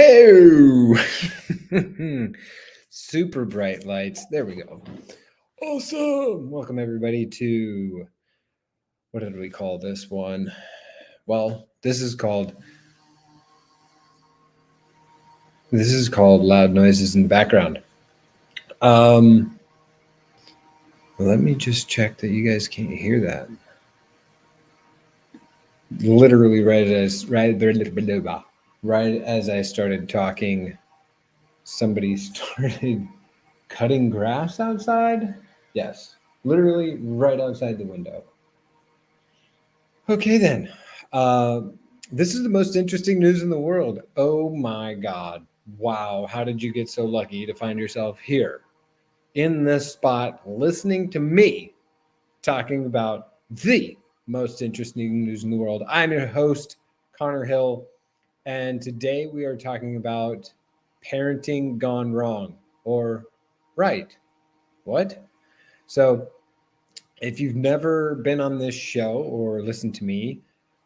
Hey! Super bright lights. There we go. Awesome. Welcome everybody to, what did we call this one? Well, this is called loud noises in the background. Let me just check that you guys can't hear that. Literally right as I started talking, somebody started cutting grass outside. Yes, literally right outside the window. Okay then, this is the most interesting news in the world. Oh my God. Wow, how did you get so lucky to find yourself here in this spot listening to me talking about the most interesting news in the world? I'm your host, Connor Hill, and today we are talking about parenting gone wrong or right. What? So if you've never been on this show or listened to me,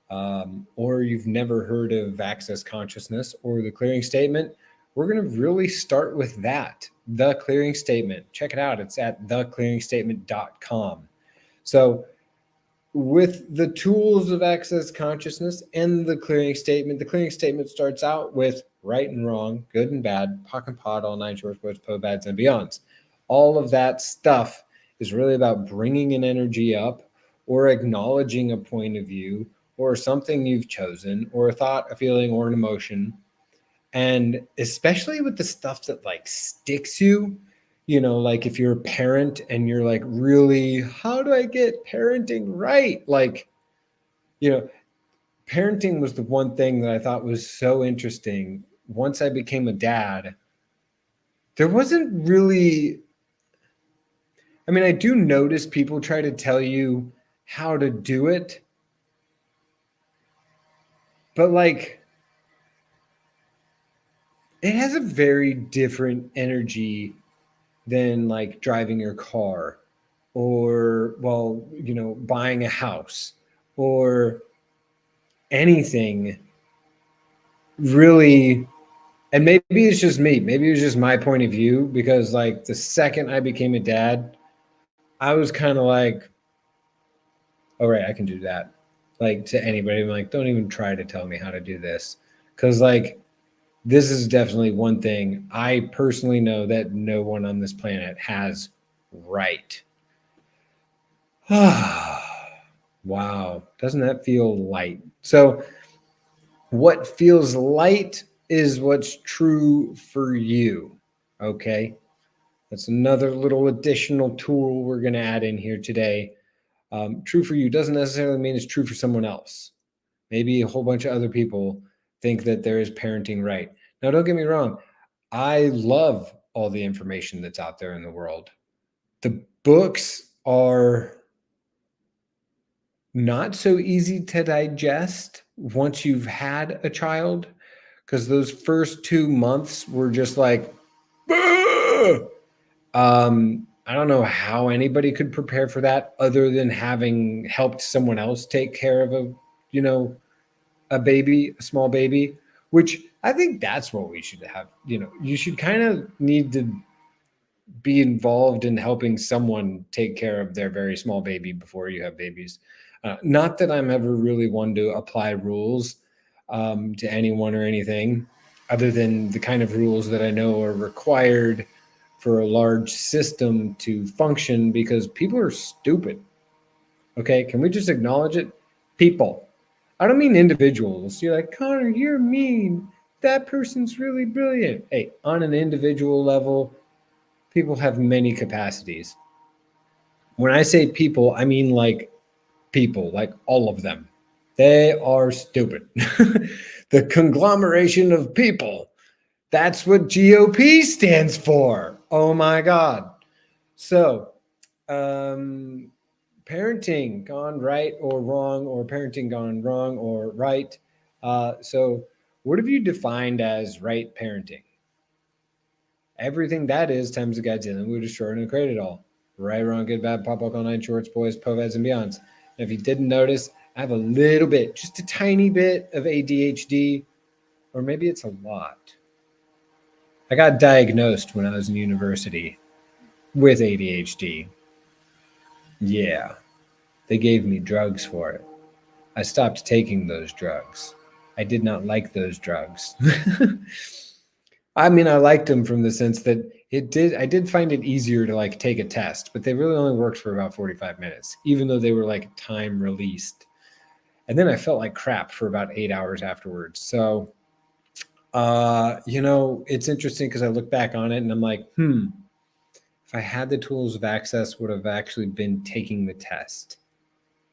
or you've never heard of access consciousness or the clearing statement, we're going to really start with that, the clearing statement. Check it out. It's at theclearingstatement.com. So with the tools of access consciousness and the clearing statement starts out with right and wrong, good and bad, POC and POD, all nine shorts, boys, POBADs, and beyonds. All of that stuff is really about bringing an energy up or acknowledging a point of view or something you've chosen or a thought, a feeling, or an emotion. And especially with the stuff that like sticks you, you know, like if you're a parent and you're like, really, how do I get parenting right? Like, you know, parenting was the one thing that I thought was so interesting. Once I became a dad, there wasn't really, I mean, I do notice people try to tell you how to do it, but like, it has a very different energy than like driving your car or, well, you know, buying a house or anything really. And maybe it's just me, maybe it was just my point of view, because like the second I became a dad, I was kind of like, all right, I can do that. Like to anybody, I'm like, don't even try to tell me how to do this. Cause like, this is definitely one thing I personally know that no one on this planet has right. Wow. Doesn't that feel light? So what feels light is what's true for you. Okay. That's another little additional tool we're going to add in here today. True for you doesn't necessarily mean it's true for someone else. Maybe a whole bunch of other people think that there is parenting right. Now, don't get me wrong. I love all the information that's out there in the world. The books are not so easy to digest once you've had a child, because those first 2 months were just like, I don't know how anybody could prepare for that other than having helped someone else take care of a, you know, a baby, a small baby, which I think that's what we should have. You know, you should kind of need to be involved in helping someone take care of their very small baby before you have babies. Not that I'm ever really one to apply rules to anyone or anything, other than the kind of rules that I know are required for a large system to function, because people are stupid. Okay, can we just acknowledge it? People. I don't mean individuals. You're like, Connor, you're mean. That person's really brilliant. Hey, on an individual level, people have many capacities. When I say people, I mean like people, like all of them. They are stupid. The conglomeration of people. That's what GOP stands for. Oh my God. So, parenting gone right or wrong, or parenting gone wrong or right. So, what have you defined as right parenting? Everything that is times the Godzilla, we destroy and create it all. Right, wrong, good, bad, pop, all nine shorts, boys, POVADs, and beyonds. And if you didn't notice, I have a little bit, just a tiny bit of ADHD, or maybe it's a lot. I got diagnosed when I was in university with ADHD. Yeah, they gave me drugs for it. I stopped taking those drugs. I did not like those drugs. I mean, I liked them from the sense that I did find it easier to like take a test, but they really only worked for about 45 minutes, even though they were like time released. And then I felt like crap for about 8 hours afterwards. So, it's interesting because I look back on it and I'm like, if I had the tools of access, would have actually been taking the test.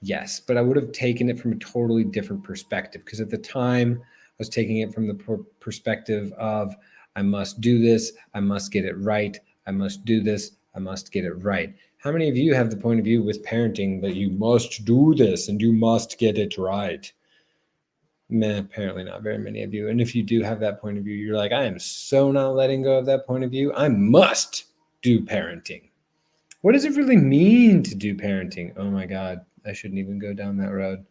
Yes, but I would have taken it from a totally different perspective, because at the time I was taking it from the perspective of, I must do this, I must get it right, I must do this, I must get it right. How many of you have the point of view with parenting that you must do this and you must get it right? Meh, apparently not very many of you. And if you do have that point of view, you're like, I am so not letting go of that point of view. I must do parenting. What does it really mean to do parenting? Oh my God, I shouldn't even go down that road.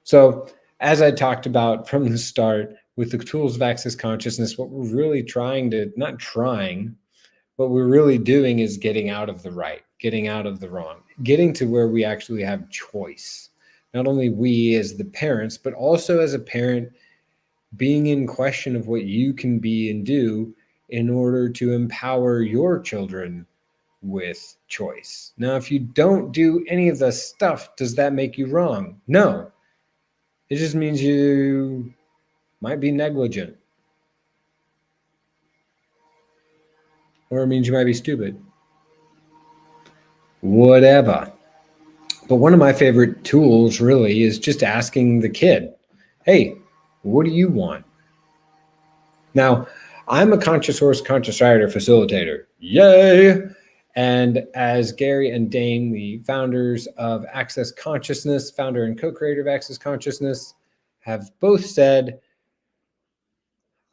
So as I talked about from the start, with the tools of access consciousness, what we're really what we're really doing is getting out of the right, getting out of the wrong, getting to where we actually have choice. Not only we as the parents, but also as a parent, being in question of what you can be and do in order to empower your children with choice. Now, if you don't do any of the stuff, does that make you wrong? No. It just means you might be negligent. Or it means you might be stupid. Whatever. But one of my favorite tools really is just asking the kid, hey, what do you want? Now, I'm a conscious horse, conscious rider facilitator. Yay! And as Gary and Dane, the founders of Access Consciousness, founder and co-creator of Access Consciousness, have both said,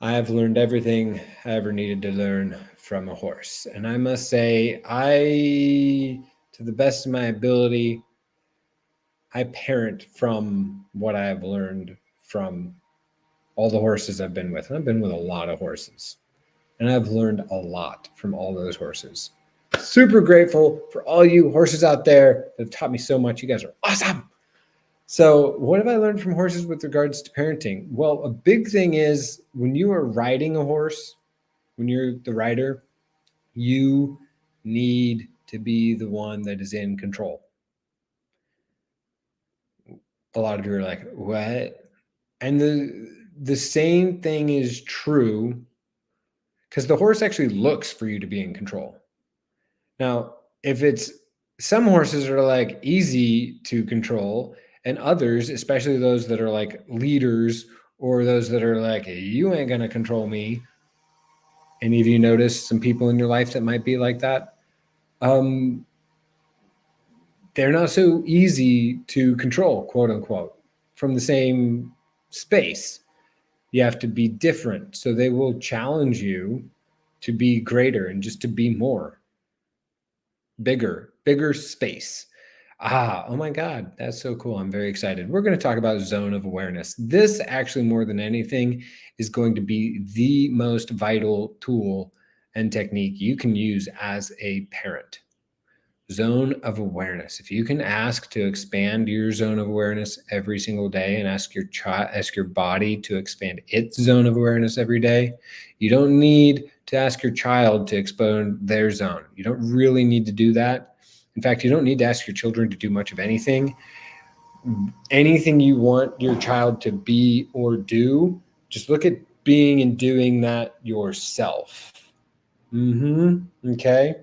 I have learned everything I ever needed to learn from a horse. And I must say, to the best of my ability, I parent from what I have learned from all the horses I've been with. And I've been with a lot of horses. And I've learned a lot from all those horses. Super grateful for all you horses out there that have taught me so much. You guys are awesome. So what have I learned from horses with regards to parenting? Well, a big thing is when you are riding a horse, when you're the rider, you need to be the one that is in control. A lot of you are like, what? And the same thing is true, because the horse actually looks for you to be in control. Now, if it's some horses are like easy to control, and others, especially those that are like leaders or those that are like, you ain't gonna control me. Any of you notice some people in your life that might be like that? They're not so easy to control, quote unquote, from the same space. You have to be different. So they will challenge you to be greater and just to be more. Bigger space. Oh my God, that's so cool. I'm very excited. We're going to talk about zone of awareness. This actually, more than anything, is going to be the most vital tool and technique you can use as a parent. Zone of awareness. If you can ask to expand your zone of awareness every single day and ask your body to expand its zone of awareness every day, you don't need to ask your child to expand their zone. You don't really need to do that. In fact, you don't need to ask your children to do much of anything. Anything you want your child to be or do, just look at being and doing that yourself. Okay.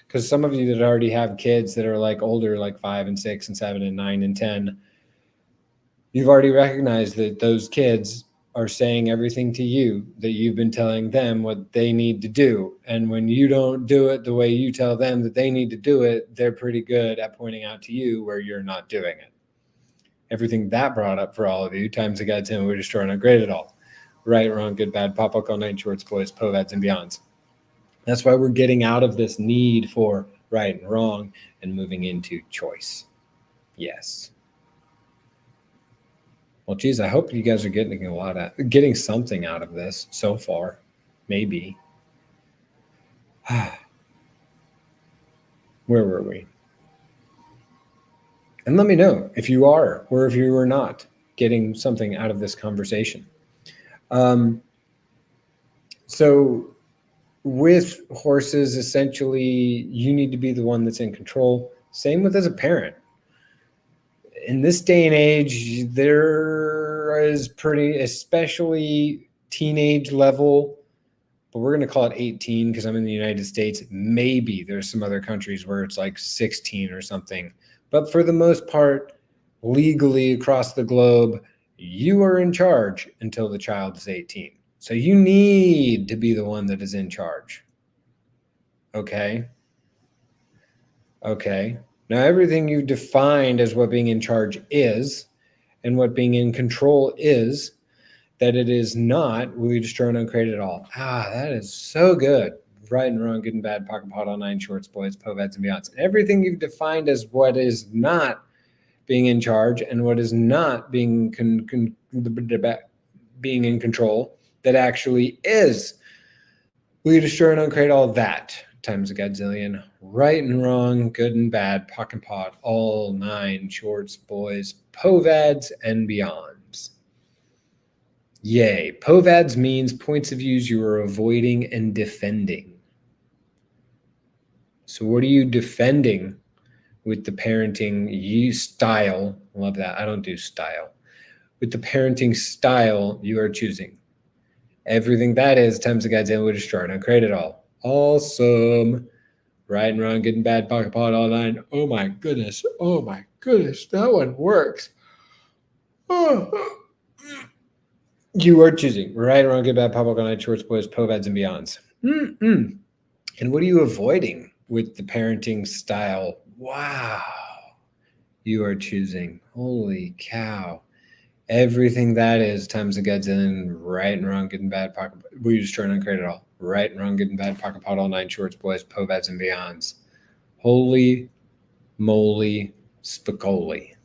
Because some of you that already have kids that are like older, like 5 and 6 and 7 and 9 and 10, you've already recognized that those kids are saying everything to you that you've been telling them what they need to do. And when you don't do it the way you tell them that they need to do it, they're pretty good at pointing out to you where you're not doing it. Everything that brought up for all of you, times the God 10, we're destroying, not great at all. Right, wrong, good, bad, pop, all night, shorts, boys, povads, and beyonds. That's why we're getting out of this need for right and wrong and moving into choice. Yes. Well, geez, I hope you guys are getting something out of this so far. Maybe. Where were we? And let me know if you are or if you are not getting something out of this conversation. So with horses, essentially, you need to be the one that's in control. Same with as a parent. In this day and age, there is pretty, especially teenage level, but we're going to call it 18 because I'm in the United States. Maybe there's some other countries where it's like 16 or something. But for the most part, legally across the globe, you are in charge until the child is 18. So you need to be the one that is in charge. Okay? Okay. Now, everything you defined as what being in charge is and what being in control is, that it is not, will you destroy and uncreate it all? Ah, that is so good. Right and wrong, good and bad, pocket pot, all nine shorts, boys, poveds, and beyonds. Everything you've defined as what is not being in charge and what is not being being in control, that actually is. Will you destroy and uncreate all that times a godzillion? Right and wrong, good and bad, pocket pot, all nine shorts, boys, poveds, and beyonds. Yay. Poveds means points of views you are avoiding and defending. So what are you defending with the parenting style? Love that. I don't do style. With the parenting style you are choosing. Everything that is times the godzillion will destroy and uncreate it all. Awesome. Right and wrong, good and bad, pocket pot, all nine. Oh my goodness. Oh my goodness. That one works. Oh. You are choosing right, wrong, good, bad, pop, all nine, shorts, boys, poveds, and beyonds. And what are you avoiding with the parenting style? Wow. You are choosing. Holy cow. Everything that is times the godzillion, right and wrong, good and bad, pocket. Will you destroy and uncreate it all? Right and wrong, good and bad, pocket pot, all nine, shorts, boys, poveds, and beyonds. Holy moly spicoli.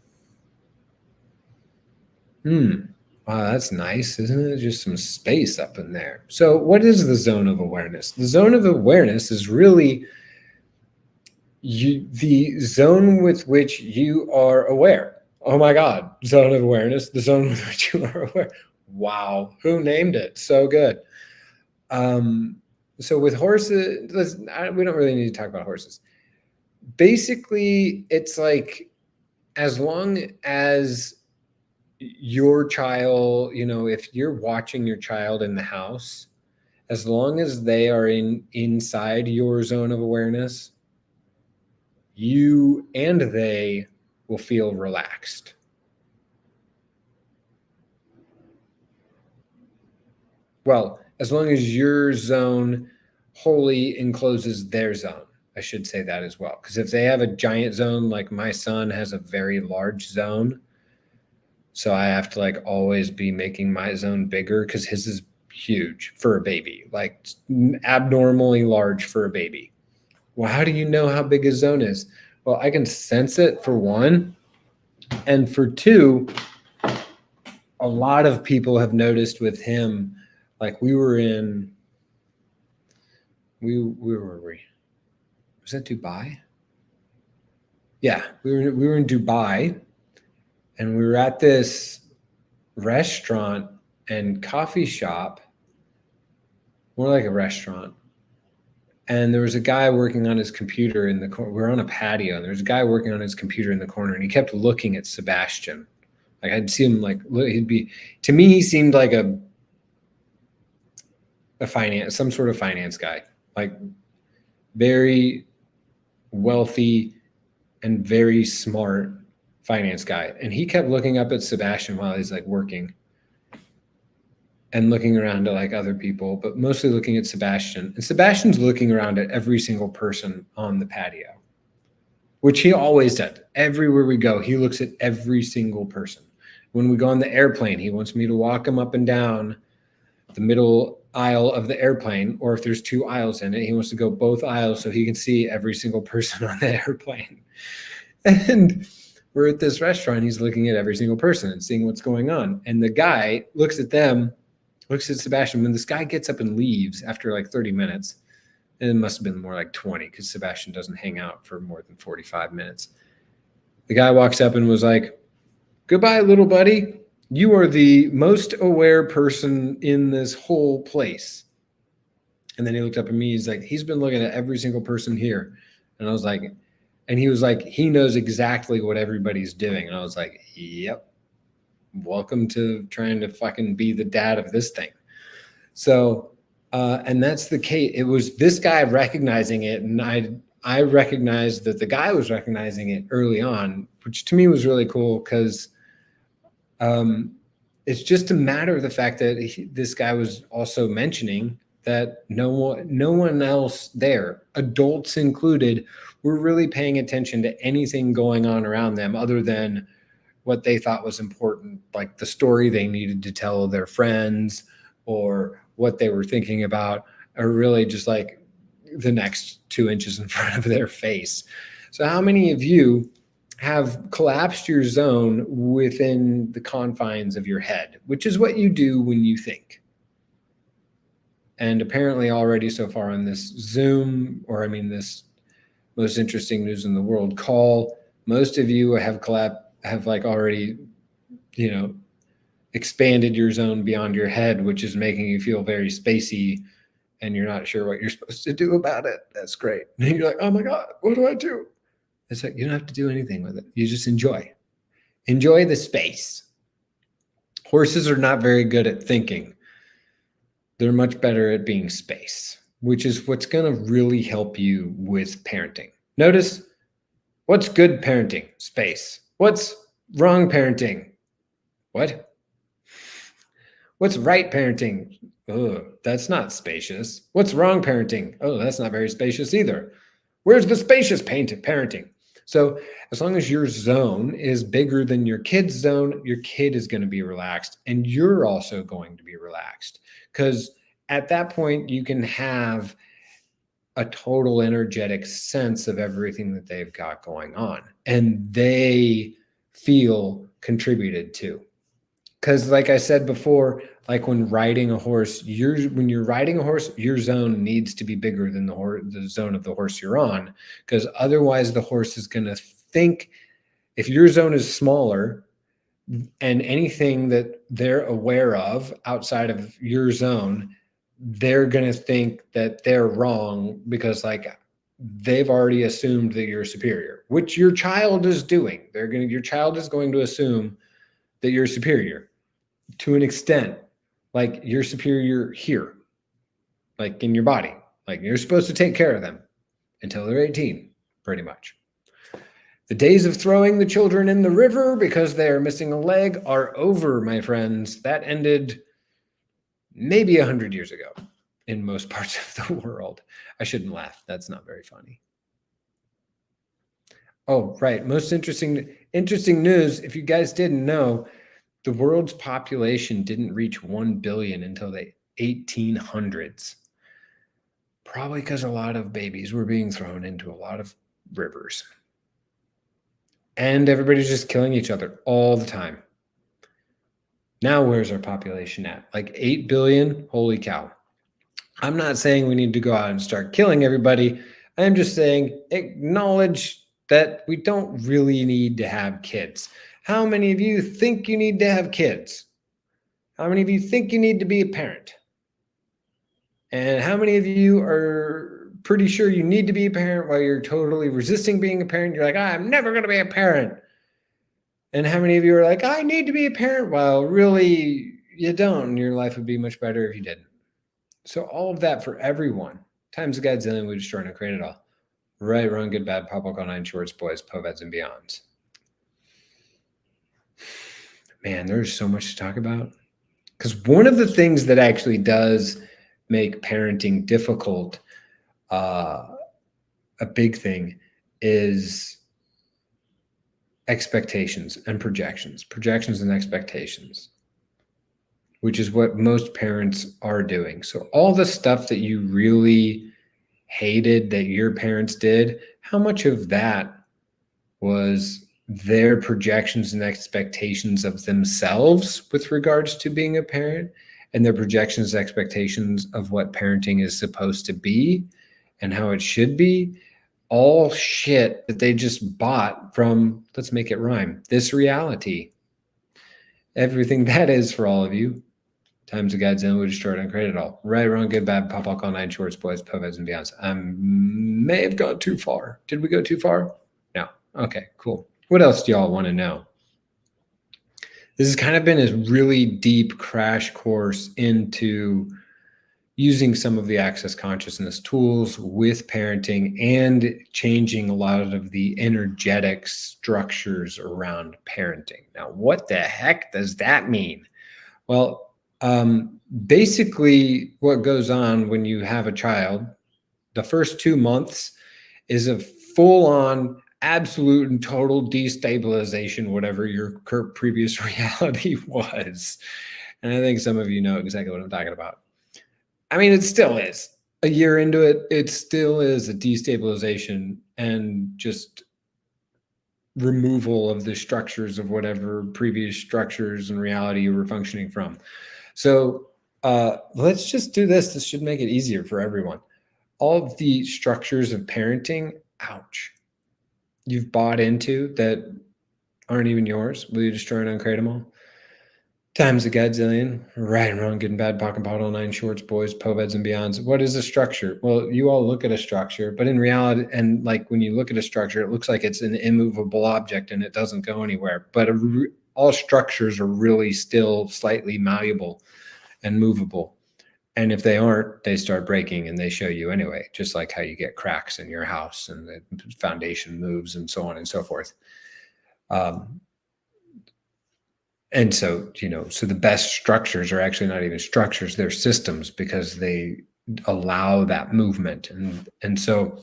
Wow, that's nice, isn't it? Just some space up in there. So what is the zone of awareness? The zone of awareness is really the zone with which you are aware. Oh my God, zone of awareness, the zone with which you are aware. Wow, who named it? So good. So with horses, we don't really need to talk about horses. Basically, it's like as long as your child, if you're watching your child in the house, as long as they are inside your zone of awareness, you and they will feel relaxed. Well, as long as your zone wholly encloses their zone, I should say that as well. Because if they have a giant zone, like my son has a very large zone, so I have to always be making my zone bigger because his is huge for a baby, like abnormally large for a baby. Well, how do you know how big his zone is? Well, I can sense it for one. And for two, a lot of people have noticed with him, we were in, where were we? Was that Dubai? Yeah, we were in Dubai. And we were at this restaurant and coffee shop, more like a restaurant. And there was a guy working on his computer in the corner. We were on a patio, and there was a guy working on his computer in the corner, and he kept looking at Sebastian. I'd see him to me, he seemed like some sort of finance guy, very wealthy and very smart finance guy. And he kept looking up at Sebastian while he's working and looking around to other people, but mostly looking at Sebastian. And Sebastian's looking around at every single person on the patio, which he always does. Everywhere we go, he looks at every single person. When we go on the airplane, he wants me to walk him up and down the middle aisle of the airplane, or if there's two aisles in it, he wants to go both aisles so he can see every single person on the airplane. And we're at this restaurant, he's looking at every single person and seeing what's going on. And the guy looks at them, looks at Sebastian. When this guy gets up and leaves after 30 minutes, And it must have been more like 20 because Sebastian doesn't hang out for more than 45 minutes. The guy walks up and was like, "Goodbye, little buddy. You are the most aware person in this whole place." And then he looked up at me. He's like, "He's been looking at every single person here." And I was like, and he was like, "He knows exactly what everybody's doing." And I was like, "Yep. Welcome to trying to fucking be the dad of this thing." So, and that's the case. It was this guy recognizing it. And I recognized that the guy was recognizing it early on, which to me was really cool because it's just a matter of the fact that this guy was also mentioning that no one else there, adults included, were really paying attention to anything going on around them other than what they thought was important, like the story they needed to tell their friends or what they were thinking about, or really just like the next 2 inches in front of their face. So how many of you have collapsed your zone within the confines of your head, which is what you do when you think? And apparently already so far on this Zoom, or I mean this most interesting news in the world call, most of you have like already, expanded your zone beyond your head, which is making you feel very spacey and you're not sure what you're supposed to do about it. That's great. And you're like, "Oh my God, what do I do?" It's like, you don't have to do anything with it. You just enjoy the space. Horses are not very good at thinking. They're much better at being space, which is what's going to really help you with parenting. Notice, what's good parenting? Space. What's wrong parenting? What? What's right parenting? Oh, that's not spacious. What's wrong parenting? Oh, that's not very spacious either. Where's the spacious parenting? So as long as your zone is bigger than your kid's zone, your kid is going to be relaxed and you're also going to be relaxed, because at that point you can have a total energetic sense of everything that they've got going on and they feel contributed to. Because like I said before, like when riding a horse, when you're riding a horse, your zone needs to be bigger than the zone of the horse you're on, because otherwise the horse is going to think, if your zone is smaller and anything that they're aware of outside of your zone, they're going to think that they're wrong because like they've already assumed that you're superior, which your child is doing. Your child is going to assume that you're superior to an extent. Like you're superior here, like in your body, like you're supposed to take care of them until they're 18, pretty much. The days of throwing the children in the river because they are missing a leg are over, my friends. That ended maybe 100 years ago in most parts of the world. I shouldn't laugh. That's not very funny. Oh, right. Most interesting news. If you guys didn't know, the world's population didn't reach 1 billion until the 1800s. Probably because a lot of babies were being thrown into a lot of rivers. And everybody's just killing each other all the time. Now, where's our population at? Like 8 billion? Holy cow. I'm not saying we need to go out and start killing everybody. I'm just saying acknowledge that we don't really need to have kids. How many of you think you need to have kids? How many of you think you need to be a parent? And how many of you are pretty sure you need to be a parent while you're totally resisting being a parent? You're like, "I'm never going to be a parent." And how many of you are like, "I need to be a parent," while really you don't, and your life would be much better if you didn't? So all of that for everyone. Times a Godzillion, we destroy and create it all. Right, wrong, good, bad, pop, all, nine shorts, boys, poveds, and beyonds. Man, there's so much to talk about. Because one of the things that actually does make parenting difficult, a big thing, is expectations and projections and expectations, which is what most parents are doing. So all the stuff that you really hated that your parents did, how much of that was their projections and expectations of themselves with regards to being a parent, and their projections and expectations of what parenting is supposed to be, and how it should be, all shit that they just bought from, let's make it rhyme, this reality. Everything that is for all of you, times the Godzilla would destroy it and create it all. Right, wrong, good, bad, pop, all, nine shorts, boys, poveds, and beyonds. I may have gone too far. Did we go too far? No. Okay, cool. What else do y'all want to know? This has kind of been a really deep crash course into using some of the access consciousness tools with parenting and changing a lot of the energetic structures around parenting. Now, what the heck does that mean? Well, basically what goes on when you have a child, the first 2 months is a full-on absolute and total destabilization, whatever your previous reality was. And I think some of you know exactly what I'm talking about. I mean, it still is. A year into it, it still is a destabilization and just removal of the structures of whatever previous structures and reality you were functioning from. So let's just do this. This should make it easier for everyone. All of the structures of parenting, ouch, you've bought into that aren't even yours. Will you destroy and uncreate them all? Times a Godzillion, right and wrong, good and bad, pock and pot, all nine shorts, boys, poveds, and beyonds. What is a structure? Well, you all look at a structure, but in reality, and like when you look at a structure, it looks like it's an immovable object and it doesn't go anywhere. But all structures are really still slightly malleable and movable. And if they aren't, they start breaking and they show you anyway, just like how you get cracks in your house and the foundation moves and so on and so forth. And so, so the best structures are actually not even structures, they're systems because they allow that movement. And so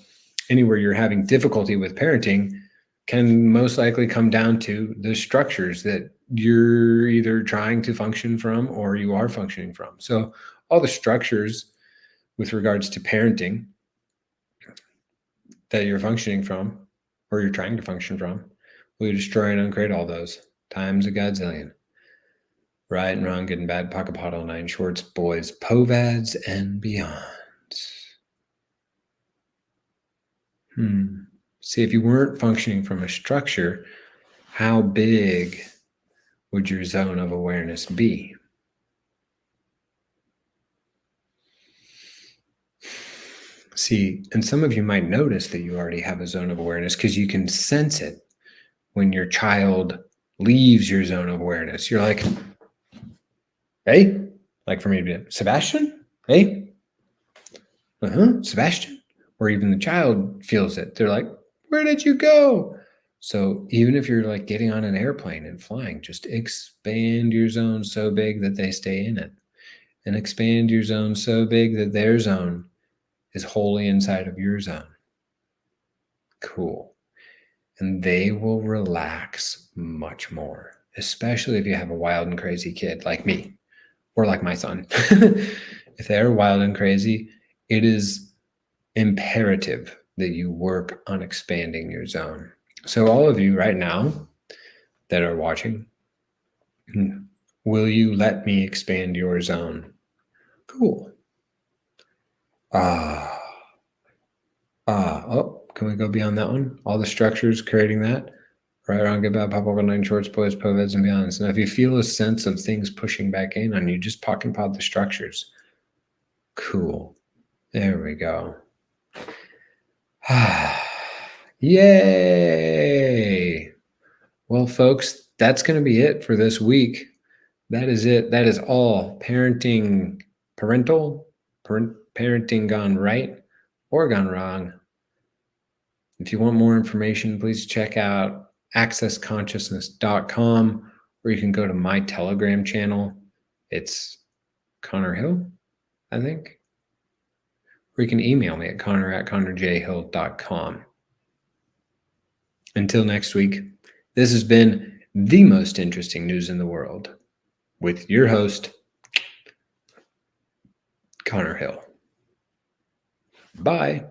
anywhere you're having difficulty with parenting can most likely come down to the structures that you're either trying to function from or you are functioning from. So all the structures with regards to parenting that you're functioning from or you're trying to function from, will you destroy and uncreate all those times a Godzillion? Right and wrong, good and bad, pocket pot, all nine shorts, boys, povads, and beyonds. See, if you weren't functioning from a structure, how big would your zone of awareness be? See, and some of you might notice that you already have a zone of awareness because you can sense it when your child leaves your zone of awareness. You're like, hey, like for me to be, Sebastian, hey, Sebastian, or even the child feels it. They're like, where did you go? So even if you're like getting on an airplane and flying, just expand your zone so big that they stay in it, and expand your zone so big that their zone is wholly inside of your zone. Cool. And they will relax much more, especially if you have a wild and crazy kid like me or like my son. If they're wild and crazy, it is imperative that you work on expanding your zone. So all of you right now that are watching, will you let me expand your zone? Cool. Oh, can we go beyond that one? All the structures creating that. Right, wrong, good, bad, pop, over, nine shorts, boys, poveds, and beyonds. Now, if you feel a sense of things pushing back in on you, just pock and pod the structures. Cool. There we go. Yay. Well, folks, that's going to be it for this week. That is it. That is all. Parenting gone right or gone wrong. If you want more information, please check out accessconsciousness.com, or you can go to my Telegram channel. It's Connor Hill, I think. Or you can email me at connor@connorjhill.com. Until next week, this has been the most interesting news in the world with your host, Connor Hill. Bye.